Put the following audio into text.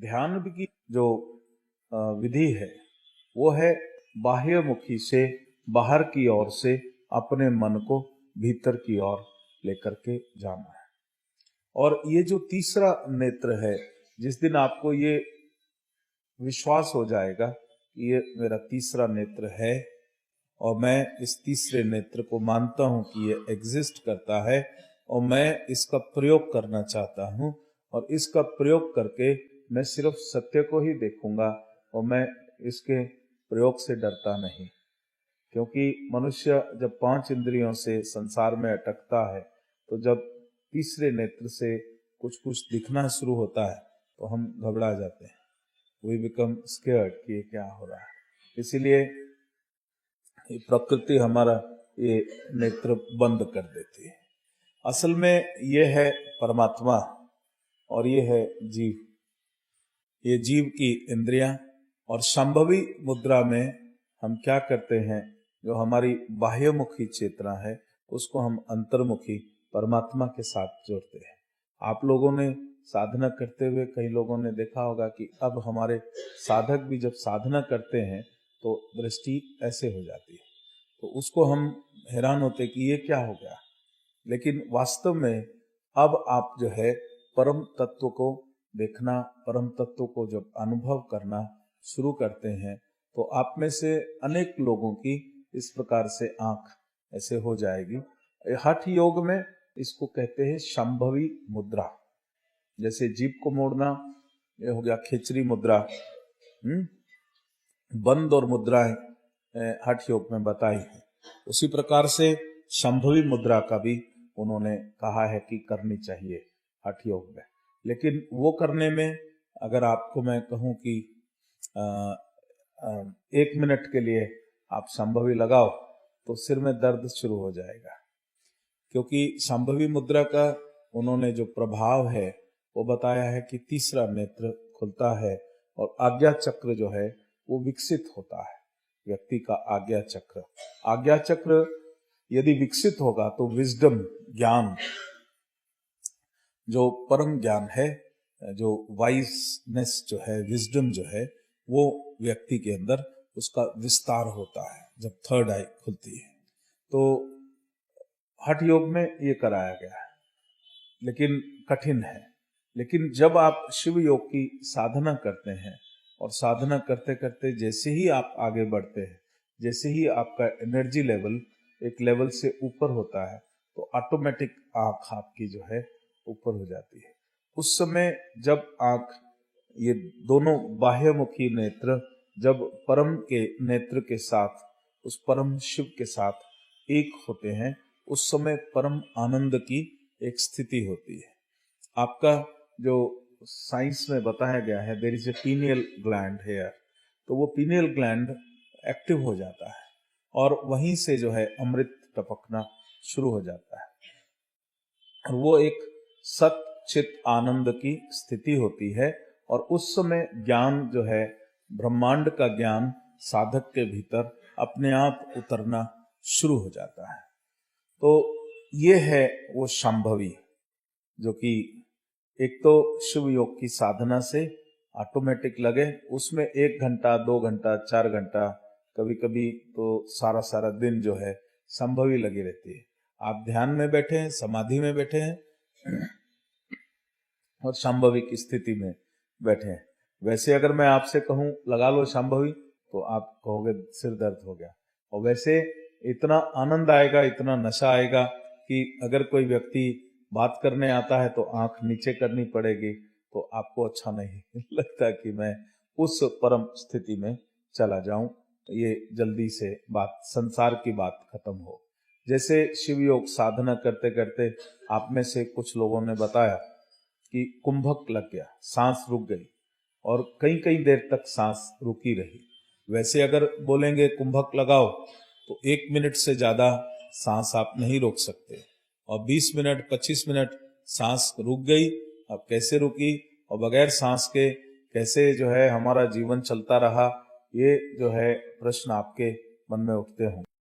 ध्यान की जो विधि है वो है बाह्यमुखी से बाहर की ओर से अपने मन को भीतर की ओर लेकर के जाना है। और ये जो तीसरा नेत्र है, जिस दिन आपको ये विश्वास हो जाएगा कि ये मेरा तीसरा नेत्र है और मैं इस तीसरे नेत्र को मानता हूं कि ये एग्जिस्ट करता है और मैं इसका प्रयोग करना चाहता हूं और इसका प्रयोग करके मैं सिर्फ सत्य को ही देखूंगा और मैं इसके प्रयोग से डरता नहीं। क्योंकि मनुष्य जब 5 इंद्रियों से संसार में अटकता है तो जब तीसरे नेत्र से कुछ कुछ दिखना शुरू होता है तो हम घबरा जाते हैं, वी बिकम स्केयर्ड कि ये क्या हो रहा है। इसीलिए प्रकृति हमारा ये नेत्र बंद कर देती है। असल में ये है परमात्मा और ये है जीव, ये जीव की इंद्रियां। और संभवी मुद्रा में हम क्या करते हैं, जो हमारी बाह्यमुखी चेतना है उसको हम अंतर्मुखी परमात्मा के साथ जोड़ते हैं। आप लोगों ने साधना करते हुए कई लोगों ने देखा होगा कि अब हमारे साधक भी जब साधना करते हैं तो दृष्टि ऐसे हो जाती है, तो उसको हम हैरान होते कि ये क्या हो गया। लेकिन वास्तव में अब आप जो है परम तत्व को देखना, परम तत्व को जब अनुभव करना शुरू करते हैं तो आप में से अनेक लोगों की इस प्रकार से आंख ऐसे हो जाएगी। हठ योग में इसको कहते हैं संभवी मुद्रा। जैसे जीभ को मोड़ना, ये हो गया खिचड़ी मुद्रा। बंद और मुद्राएं हठ योग में बताई है। उसी प्रकार से संभवी मुद्रा का भी उन्होंने कहा है कि करनी चाहिए हठ योग में। लेकिन वो करने में अगर आपको मैं कहूं कि 1 मिनट के लिए आप संभवी लगाओ तो सिर में दर्द शुरू हो जाएगा। क्योंकि संभवी मुद्रा का उन्होंने जो प्रभाव है वो बताया है कि तीसरा नेत्र खुलता है और आज्ञा चक्र जो है वो विकसित होता है। व्यक्ति का आज्ञा चक्र यदि विकसित होगा तो विजडम, ज्ञान, जो परम ज्ञान है, जो वाइजनेस जो है, विजडम जो है, वो व्यक्ति के अंदर उसका विस्तार होता है जब थर्ड आई खुलती है। तो हठ योग में ये कराया गया है, लेकिन कठिन है। लेकिन जब आप शिव योग की साधना करते हैं और साधना करते करते जैसे ही आप आगे बढ़ते हैं, जैसे ही आपका एनर्जी लेवल एक लेवल से ऊपर होता है तो ऑटोमेटिक आंख आपकी जो है ऊपर हो जाती है। उस समय जब आंख, ये दोनों बाह्यमुखी नेत्र जब परम के नेत्र के साथ, उस परम शिव के साथ एक होते हैं, उस समय परम आनंद की एक स्थिति होती है। आपका जो साइंस में बताया गया है, there is a pineal gland here, तो वो पीनियल ग्लैंड एक्टिव हो जाता है और वहीं से जो है अमृत टपकना शुरू हो जाता है और वो एक सत चित आनंद की स्थिति होती है। और उस समय ज्ञान जो है, ब्रह्मांड का ज्ञान साधक के भीतर अपने आप उतरना शुरू हो जाता है। तो ये है वो संभवी, जो कि एक तो शिव योग की साधना से ऑटोमेटिक लगे, उसमें 1 घंटा 2 घंटा 4 घंटा कभी कभी तो सारा दिन जो है संभवी लगी रहती है। आप ध्यान में बैठे हैं, समाधि में बैठे हैं और संभवी की स्थिति में बैठे हैं। वैसे अगर मैं आपसे कहूं लगा लो संभवी तो आप कहोगे सिर दर्द हो गया, और वैसे इतना आनंद आएगा, इतना नशा आएगा कि अगर कोई व्यक्ति बात करने आता है तो आंख नीचे करनी पड़ेगी, तो आपको अच्छा नहीं लगता कि मैं उस परम स्थिति में चला जाऊं, ये जल्दी से बात, संसार की बात खत्म हो। जैसे शिव योग साधना करते करते आप में से कुछ लोगों ने बताया कि कुंभक लग गया, सांस रुक गई और कई देर तक सांस रुकी रही। वैसे अगर बोलेंगे कुंभक लगाओ तो 1 मिनट से ज्यादा सांस आप नहीं रोक सकते, और 20 मिनट 25 मिनट सांस रुक गई। अब कैसे रुकी और बगैर सांस के कैसे जो है हमारा जीवन चलता रहा, ये जो है प्रश्न आपके मन में उठते हों।